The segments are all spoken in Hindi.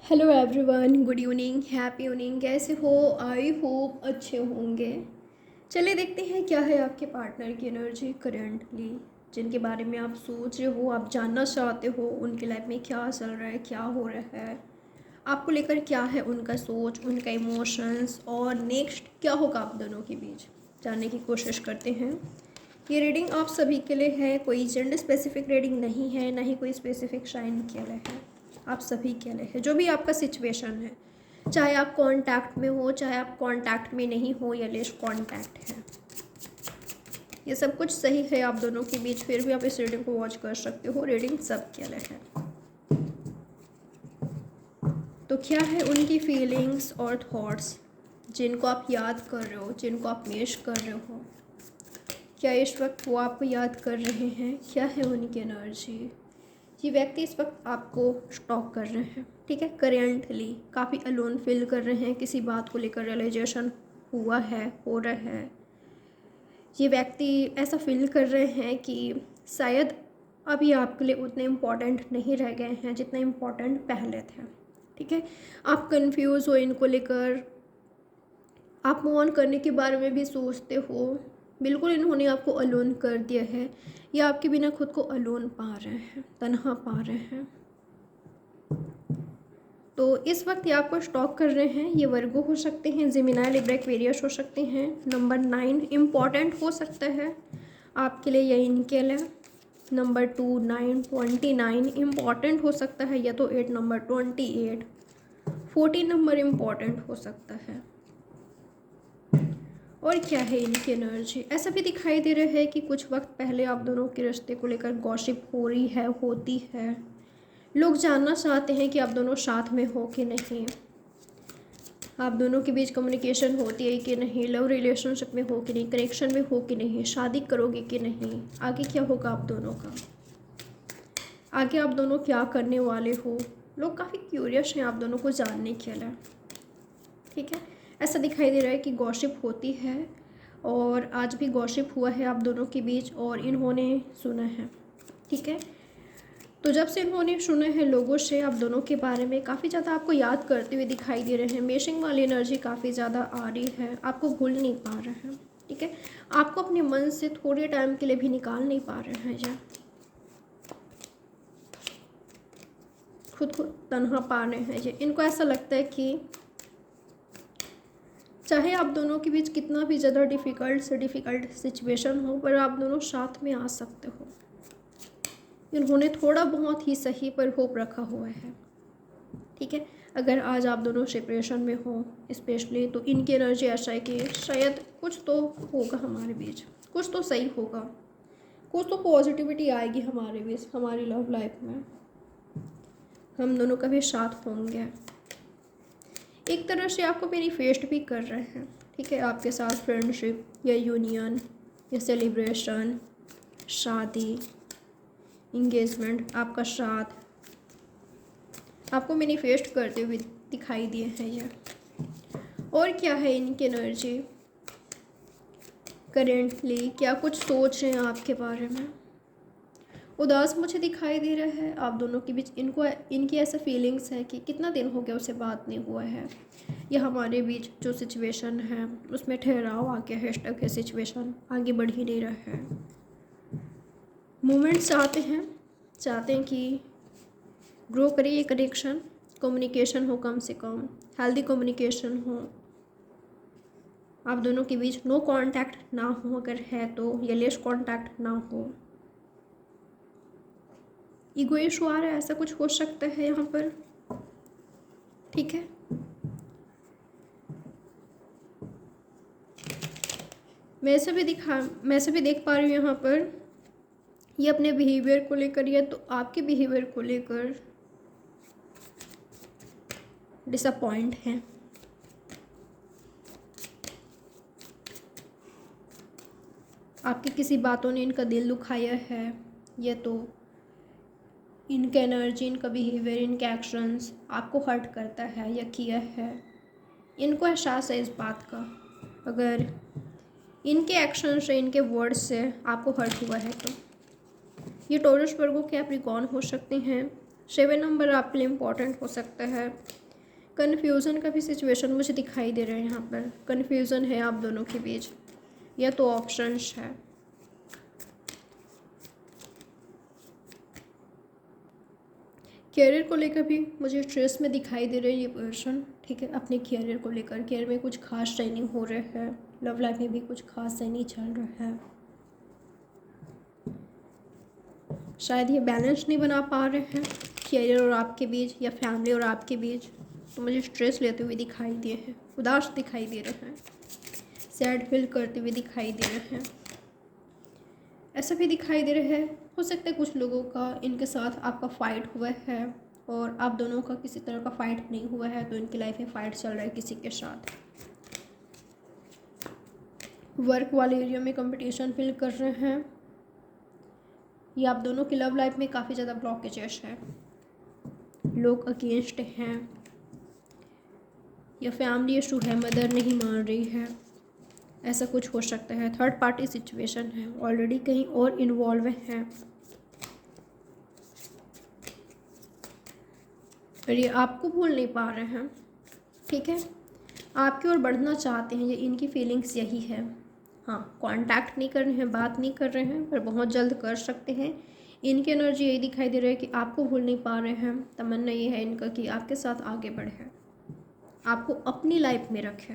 Hello everyone, good evening, happy evening. कैसे हो? आई होप अच्छे होंगे। चलिए देखते हैं क्या है आपके पार्टनर की एनर्जी करेंटली, जिनके बारे में आप सोच रहे हो, आप जानना चाहते हो उनकी लाइफ में क्या चल रहा है, क्या हो रहा है, आपको लेकर क्या है उनका सोच, उनका इमोशंस, और नेक्स्ट क्या होगा आप दोनों के बीच, जानने की कोशिश करते हैं। ये रीडिंग आप सभी के लिए है, कोई जेंडर स्पेसिफिक रीडिंग नहीं है, ना ही कोई स्पेसिफिक साइन के लिए है, आप सभी के लिए है। जो भी आपका सिचुएशन है, चाहे आप कांटेक्ट में हो, चाहे आप कांटेक्ट में नहीं हो या लेस कांटेक्ट है, ये सब कुछ सही है आप दोनों के बीच। फिर भी आप इस रीडिंग को वॉच कर सकते हो, रीडिंग सब के लिए है। तो क्या है उनकी फीलिंग्स और थॉट्स जिनको आप याद कर रहे हो, जिनको आप मिस कर रहे हो? क्या इस वक्त वो आपको याद कर रहे हैं? क्या है उनकी एनर्जी? ये व्यक्ति इस वक्त आपको स्टॉक कर रहे हैं, ठीक है। करेंटली काफ़ी अलोन फील कर रहे हैं, किसी बात को लेकर रियलाइजेशन हुआ है, हो रहा है। ये व्यक्ति ऐसा फील कर रहे हैं कि शायद अभी आपके लिए उतने इम्पोर्टेंट नहीं रह गए हैं जितने इम्पोर्टेंट पहले थे, ठीक है। आप कंफ्यूज हो इनको लेकर, आप मूव ऑन करने के बारे में भी सोचते हो। बिल्कुल इन्होंने आपको अलोन कर दिया है, या आपके बिना खुद को अलोन पा रहे हैं, तन्हा पा रहे हैं। तो इस वक्त ये आपको स्टॉक कर रहे हैं। ये वर्गो हो सकते हैं, जेमिनाई, लिब्रा, एक्वेरियस हो सकते हैं। नंबर 9 इम्पॉर्टेंट हो सकता है आपके लिए या इनके लिए। नंबर 2, 9, 29 इम्पॉर्टेंट हो सकता है, या तो 8 नंबर, 28, 14 नंबर इम्पॉर्टेंट हो सकता है। और क्या है इनकी एनर्जी? ऐसा भी दिखाई दे रहा है कि कुछ वक्त पहले आप दोनों के रिश्ते को लेकर गॉसिप हो रही है, होती है। लोग जानना चाहते हैं कि आप दोनों साथ में हो कि नहीं, आप दोनों के बीच कम्युनिकेशन होती है कि नहीं, लव रिलेशनशिप में हो कि नहीं, कनेक्शन में हो कि नहीं, शादी करोगे कि नहीं, आगे क्या होगा आप दोनों का, आगे आप दोनों क्या करने वाले हो। लोग काफ़ी क्यूरियस हैं आप दोनों को जानने के लिए, ठीक है। ऐसा दिखाई दे रहा है कि गॉसिप होती है, और आज भी गॉसिप हुआ है आप दोनों के बीच, और इन्होंने सुना है, ठीक है। तो जब से इन्होंने सुना है लोगों से आप दोनों के बारे में, काफ़ी ज़्यादा आपको याद करते हुए दिखाई दे रहे हैं। मेशिंग वाली एनर्जी काफ़ी ज़्यादा आ रही है, आपको भूल नहीं पा रहे हैं, ठीक है। आपको अपने मन से थोड़े टाइम के लिए भी निकाल नहीं पा रहे हैं, या खुद को तन्हा पा रहे हैं। ये इनको ऐसा लगता है कि चाहे आप दोनों के बीच कितना भी ज़्यादा डिफ़िकल्ट से डिफ़िकल्ट सिचुएशन हो, पर आप दोनों साथ में आ सकते हो। इन्होंने थोड़ा बहुत ही सही पर होप रखा हुआ है, ठीक है। अगर आज आप दोनों सेपरेशन में हो स्पेशली, तो इनकी एनर्जी ऐसा है कि शायद कुछ तो होगा हमारे बीच, कुछ तो सही होगा, कुछ तो पॉजिटिविटी आएगी हमारे बीच, हमारी लव लाइफ में, हम दोनों का भी साथ होंगे। एक तरह से आपको मैनिफेस्ट भी कर रहे हैं, ठीक है। आपके साथ फ्रेंडशिप या यूनियन या सेलिब्रेशन, शादी, इंगेजमेंट, आपका साथ आपको मैनिफेस्ट करते हुए दिखाई दिए हैं ये। और क्या है इनकी एनर्जी करेंटली? क्या कुछ सोच रहे हैं आपके बारे में? उदास मुझे दिखाई दे रहा है आप दोनों के बीच। इनकी ऐसा फीलिंग्स है कि कितना दिन हो गया उससे बात नहीं हुआ है, या हमारे बीच जो सिचुएशन है उसमें ठहराव आ गया है, स्टक है सिचुएशन, आगे बढ़ ही नहीं रहा है। मूवमेंट चाहते हैं कि ग्रो करे ये कनेक्शन, कम्युनिकेशन हो, कम से कम हेल्दी कम्युनिकेशन हो आप दोनों के बीच। नो कांटेक्ट ना हो अगर है तो, या लेस कांटेक्ट ना हो। ईगो इशू आ रहा है, ऐसा कुछ हो सकता है यहाँ पर, ठीक है। मैं ऐसे भी देख पा रही हूँ यहाँ पर, ये अपने बिहेवियर को लेकर, या तो आपके बिहेवियर को लेकर डिसअपॉइंट हैं। आपकी किसी बातों ने इनका दिल दुखाया है, या तो इनका एनर्जी, इनका बिहेवियर, इनके एक्शंस आपको हर्ट करता है या किया है। इनको एहसास है इस बात का, अगर इनके एक्शन से, इनके वर्ड्स से आपको हर्ट हुआ है तो। ये टॉरस वर्गो कैप्रिकॉर्न हो सकते हैं, 7 नंबर आपके लिए इम्पोर्टेंट हो सकता है। कन्फ्यूज़न का भी सिचुएशन मुझे दिखाई दे रहे हैं। यहाँ पर कन्फ्यूज़न है आप दोनों के बीच, या तो ऑप्शंस है। कैरियर को लेकर भी मुझे स्ट्रेस में दिखाई दे रहे हैं ये पर्सन, ठीक है। अपने कैरियर को लेकर, कैरियर में कुछ खास ट्रेनिंग हो रहे हैं, लव लाइफ में भी कुछ खास नहीं चल रहा है। शायद ये बैलेंस नहीं बना पा रहे हैं कैरियर और आपके बीच, या फैमिली और आपके बीच। तो मुझे स्ट्रेस लेते हुए दिखाई दिए हैं, उदास दिखाई दे रहे हैं, सैड फील करते हुए दिखाई दे रहे हैं। ऐसा भी दिखाई दे रहा है, हो सकता है कुछ लोगों का इनके साथ आपका फ़ाइट हुआ है और आप दोनों का किसी तरह का फ़ाइट नहीं हुआ है, तो इनकी लाइफ में फ़ाइट चल रहा है किसी के साथ। वर्क वाले एरिया में कंपटीशन फील कर रहे हैं, या आप दोनों की लव लाइफ में काफ़ी ज़्यादा ब्लॉकेजेस है, लोग अगेंस्ट हैं, या फैमिली इशू है, मदर नहीं मान रही है, ऐसा कुछ हो सकता है। थर्ड पार्टी सिचुएशन है, ऑलरेडी कहीं और इन्वॉल्व हैं, और ये आपको भूल नहीं पा रहे हैं, ठीक है। आपकी ओर बढ़ना चाहते हैं, ये इनकी फीलिंग्स यही है। हाँ, कांटेक्ट नहीं कर रहे हैं, बात नहीं कर रहे हैं, पर बहुत जल्द कर सकते हैं। इनकी एनर्जी यही दिखाई दे रही है कि आपको भूल नहीं पा रहे हैं। तमन्ना ये है इनका कि आपके साथ आगे बढ़े, आपको अपनी लाइफ में रखे।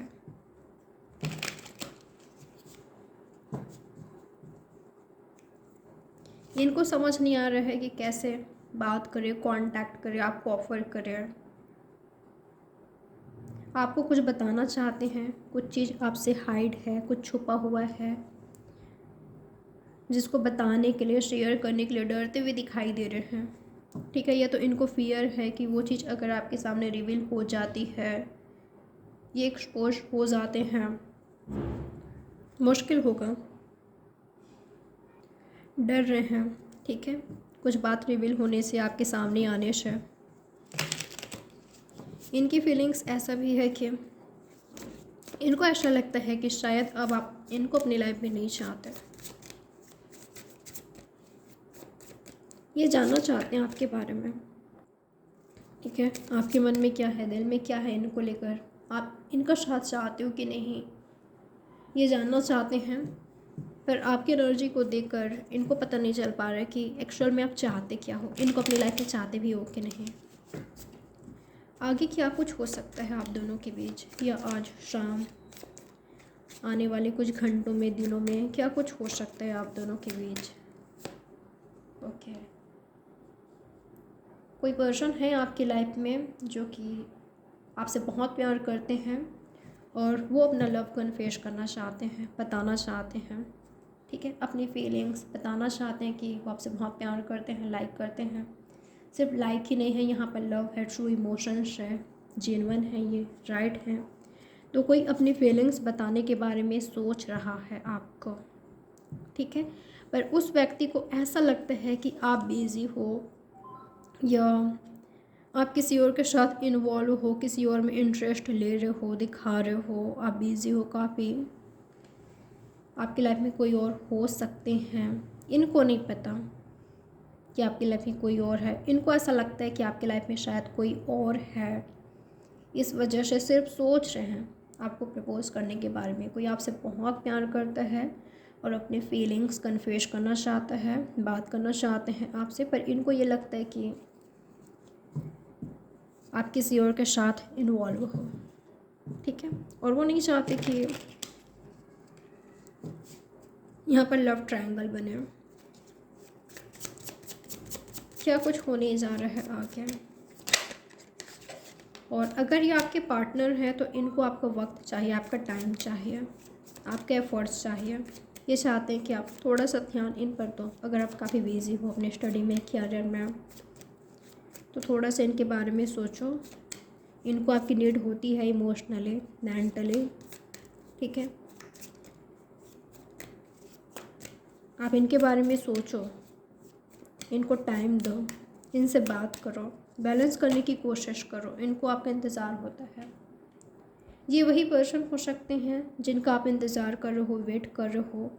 इनको समझ नहीं आ रहा है कि कैसे बात करें, कांटेक्ट करें, आपको ऑफर करें। आपको कुछ बताना चाहते हैं, कुछ चीज़ आपसे हाइड है, कुछ छुपा हुआ है, जिसको बताने के लिए, शेयर करने के लिए डरते हुए दिखाई दे रहे हैं, ठीक है। या तो इनको फियर है कि वो चीज़ अगर आपके सामने रिवील हो जाती है, ये एक्सपोज हो जाते हैं, मुश्किल होगा, डर रहे हैं, ठीक है। कुछ बात रिवील होने से, आपके सामने आने से। इनकी फीलिंग्स ऐसा भी है कि इनको ऐसा लगता है कि शायद अब आप इनको अपनी लाइफ में नहीं चाहते। ये जानना चाहते हैं आपके बारे में, ठीक है। आपके मन में क्या है, दिल में क्या है इनको लेकर, आप इनका साथ चाहते हो कि नहीं, ये जानना चाहते हैं। पर आपकी एनर्जी को देखकर इनको पता नहीं चल पा रहा है कि एक्चुअल में आप चाहते क्या हो, इनको अपनी लाइफ में चाहते भी हो कि नहीं। आगे क्या कुछ हो सकता है आप दोनों के बीच, या आज शाम, आने वाले कुछ घंटों में, दिनों में क्या कुछ हो सकता है आप दोनों के बीच। ओके, कोई पर्सन है आपकी लाइफ में जो कि आपसे बहुत प्यार करते हैं और वो अपना लव कन्फेस करना चाहते हैं, बताना चाहते हैं, ठीक है। अपनी फीलिंग्स बताना चाहते हैं कि वो आपसे बहुत प्यार करते हैं, लाइक करते हैं। सिर्फ लाइक ही नहीं है, यहाँ पर लव है, ट्रू इमोशंस है, जेन्युइन है, ये राइट है। तो कोई अपनी फीलिंग्स बताने के बारे में सोच रहा है आपको, ठीक है। पर उस व्यक्ति को ऐसा लगता है कि आप बिज़ी हो, या आप किसी और के साथ इन्वॉल्व हो, किसी और में इंटरेस्ट ले रहे हो, दिखा रहे हो, आप बिज़ी हो काफ़ी, आपकी लाइफ में कोई और हो सकते हैं। इनको नहीं पता कि आपकी लाइफ में कोई और है, इनको ऐसा लगता है कि आपकी लाइफ में शायद कोई और है। इस वजह से सिर्फ सोच रहे हैं आपको प्रपोज करने के बारे में। कोई आपसे बहुत प्यार करता है और अपने फीलिंग्स कन्फेस करना चाहता है, बात करना चाहते हैं आपसे, पर इनको ये लगता है कि आप किसी और के साथ इन्वॉल्व हो, ठीक है। और वो नहीं चाहते कि यहाँ पर लव ट्रायंगल बने। क्या कुछ होने जा रहा है आगे। और अगर ये आपके पार्टनर हैं तो इनको आपका वक्त चाहिए, आपका टाइम चाहिए, आपके एफर्ट्स चाहिए। ये चाहते हैं कि आप थोड़ा सा ध्यान इन पर दो। अगर आप काफ़ी बिजी हो अपने स्टडी में, कैरियर में, तो थोड़ा सा इनके बारे में सोचो। इनको आपकी नीड होती है इमोशनली, मेंटली, ठीक है। आप इनके बारे में सोचो, इनको टाइम दो, इनसे बात करो, बैलेंस करने की कोशिश करो। इनको आपका इंतज़ार होता है। ये वही पर्सन हो सकते हैं जिनका आप इंतज़ार कर रहे हो, वेट कर रहे हो।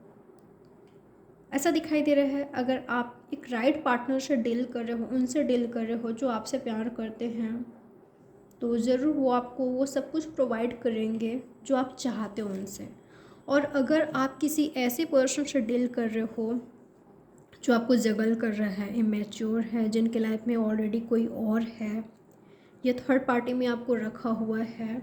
ऐसा दिखाई दे रहा है अगर आप एक राइट पार्टनर से डील कर रहे हो, उनसे डील कर रहे हो जो आपसे प्यार करते हैं, तो ज़रूर वो आपको वो सब कुछ प्रोवाइड करेंगे जो आप चाहते हो उनसे। और अगर आप किसी ऐसे पर्सन से डील कर रहे हो जो आपको जगल कर रहा है, इमेच्योर है, जिनके लाइफ में ऑलरेडी कोई और है, या थर्ड पार्टी में आपको रखा हुआ है,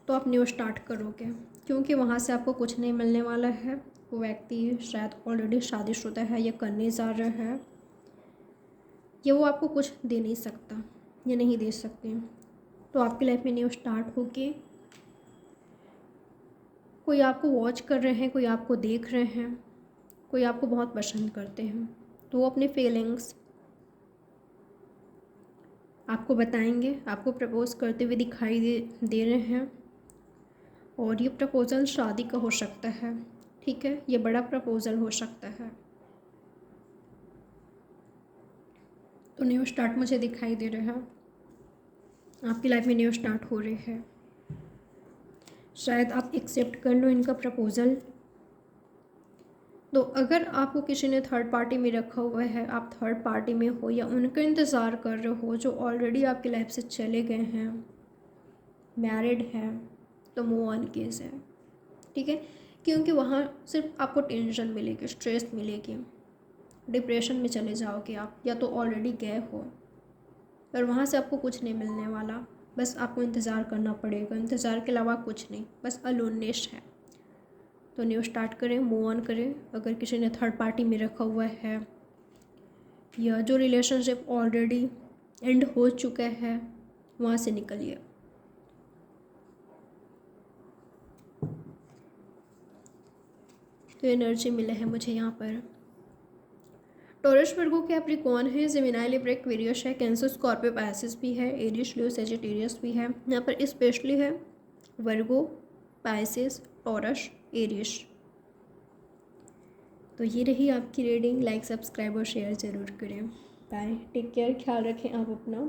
तो आप न्यू स्टार्ट करोगे, क्योंकि वहाँ से आपको कुछ नहीं मिलने वाला है। वो व्यक्ति शायद ऑलरेडी शादीशुदा है या करने जा रहा है, या वो आपको कुछ दे नहीं सकता या नहीं दे सकते। तो आपकी लाइफ में न्यू स्टार्ट होके कोई आपको वॉच कर रहे हैं, कोई आपको देख रहे हैं, कोई आपको बहुत पसंद करते हैं, तो वो अपने फीलिंग्स आपको बताएंगे, आपको प्रपोज़ करते हुए दिखाई दे रहे हैं। और ये प्रपोज़ल शादी का हो सकता है, ठीक है, ये बड़ा प्रपोज़ल हो सकता है। तो न्यू स्टार्ट मुझे दिखाई दे रहा है, आपकी लाइफ में न्यू स्टार्ट हो रहे हैं। शायद आप एक्सेप्ट कर लो इनका प्रपोज़ल। तो अगर आपको किसी ने थर्ड पार्टी में रखा हुआ है, आप थर्ड पार्टी में हो या उनका इंतज़ार कर रहे हो जो ऑलरेडी आपकी लाइफ से चले गए हैं, मैरिड हैं, तो मूव ऑन केस है, ठीक है। क्योंकि वहाँ सिर्फ आपको टेंशन मिलेगी, स्ट्रेस मिलेगी, डिप्रेशन में चले जाओगे आप, या तो ऑलरेडी गए हो, पर वहाँ से आपको कुछ नहीं मिलने वाला। बस आपको इंतज़ार करना पड़ेगा, इंतज़ार के अलावा कुछ नहीं, बस अलोननेस है। तो न्यू स्टार्ट करें, मूव ऑन करें। अगर किसी ने थर्ड पार्टी में रखा हुआ है या जो रिलेशनशिप ऑलरेडी एंड हो चुका है, वहाँ से निकलिए। तो एनर्जी मिला है मुझे यहाँ पर। टॉरस, वर्गो, कैप्रिकॉर्न है, जेमिनी, लिब्रा, एक्वेरियस है, कैंसर, स्कॉर्पियो, पाइसेस भी है, एरिस, लियो, सजिटेरियस भी है। यहाँ पर स्पेशली है वर्गो, पाइसेस, टॉरस, एरिस। तो ये रही आपकी रीडिंग। लाइक, सब्सक्राइब और शेयर ज़रूर करें। बाय, टेक केयर, ख्याल रखें आप अपना।